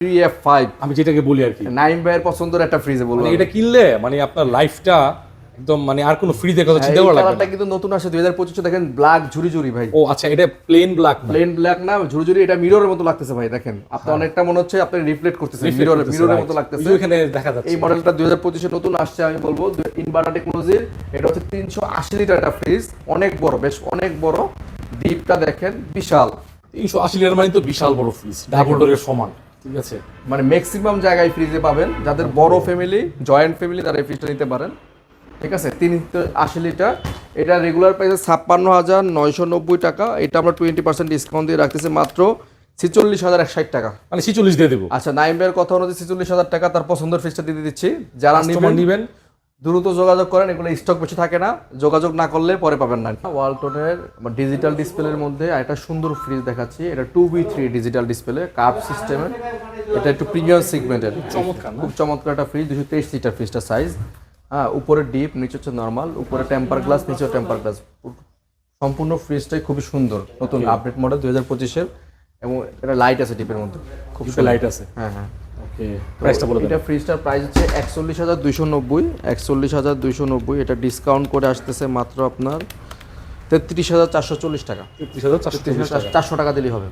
3F5 আমি যেটাকে বলি আর কি, নাইম ভাইয়ের পছন্দের একটা ফ্রিজে বলবো। মানে এটা কিনলে মানে আপনার লাইফটা একদম মানে আর কোনো ফ্রিজের কথা চিন্তা করা লাগবে কালারটা না। কিন্তু নতুন আসে 2025 দেখেন, ব্ল্যাক ঝুরি ভাই। ও আচ্ছা, এটা প্লেন ব্ল্যাক না? প্লেন ব্ল্যাক না, ঝুরি, এটা মিররের মতো লাগতেছে ভাই। দেখেন আপনি অনেকটা মনে হচ্ছে আপনি রিফ্লেক্ট করতেছেন, মিররের মতো লাগতেছে। এখানে দেখা যাচ্ছে এই মডেলটা 2025 এ নতুন আসছে, আমি বলবো ইনভার্টার টেকনোলজির। এটা হচ্ছে 380 লিটার একটা ফ্রিজ, অনেক বড়, বেশ অনেক বড়। ডিপটা দেখেন বিশাল, 380 লিটার মানে তো বিশাল বড় ফ্রিজ, ডাবল ডোরের সমান। ঠিক আছে, মানে ম্যাক্সিমাম জায়গায় ফ্রিজে পাবেন। যাদের বড় ফ্যামিলি, জয়েন্ট ফ্যামিলি, তারা এই ফ্রিজটা নিতে পারেন। ঠিক আছে, 380 লিটার। এটা রেগুলার প্রাইসে 56,990 টাকা। এটা আমরা 20% ডিসকাউন্ট দিয়ে রাখতেছি মাত্র 46,160 টাকা। মানে 46 দিয়ে দেবো। আচ্ছা, নাইমের কথা অনুযায়ী 46,000 টাকা তার পছন্দের ফ্রিজটা দিয়ে দিচ্ছি। যারা নিবেন দ্রুত যোগাযোগ করেন, এগুলো স্টক বেশি থাকে না, যোগাযোগ না করলে পরে পাবেন না। ওয়ালটনের ডিজিটাল ডিসপ্লের মধ্যে একটা সুন্দর ফ্রিজ দেখাচ্ছি। এটা 2B3 ডিজিটাল ডিসপ্লে, কার্ভ সিস্টেমের। এটা একটু প্রিমিয়াম সেগমেন্টের, চমৎকার, খুব চমৎকার একটা ফ্রিজ। 223 লিটার ফ্রিজটা সাইজ। হ্যাঁ, উপরে ডিপ, নিচে হচ্ছে নর্মাল, উপরে টেম্পার গ্লাস, নিচে টেম্পার গ্লাস। সম্পূর্ণ ফ্রিজটাই খুবই সুন্দর, নতুন আপডেট মডেল 2025-এর। এবং এটা লাইট আছে ডিপের মধ্যে, খুব লাইট আছে। হ্যাঁ হ্যাঁ। ওকে, প্রাইসটা বলে দেন। এটা ফ্রিজটার প্রাইস হচ্ছে 41,290, 41,290। এটা ডিসকাউন্ট করে আসতেছে মাত্র আপনার 33,440 টাকা। 33,440 টাকা। 400 টাকা দিলেই হবে।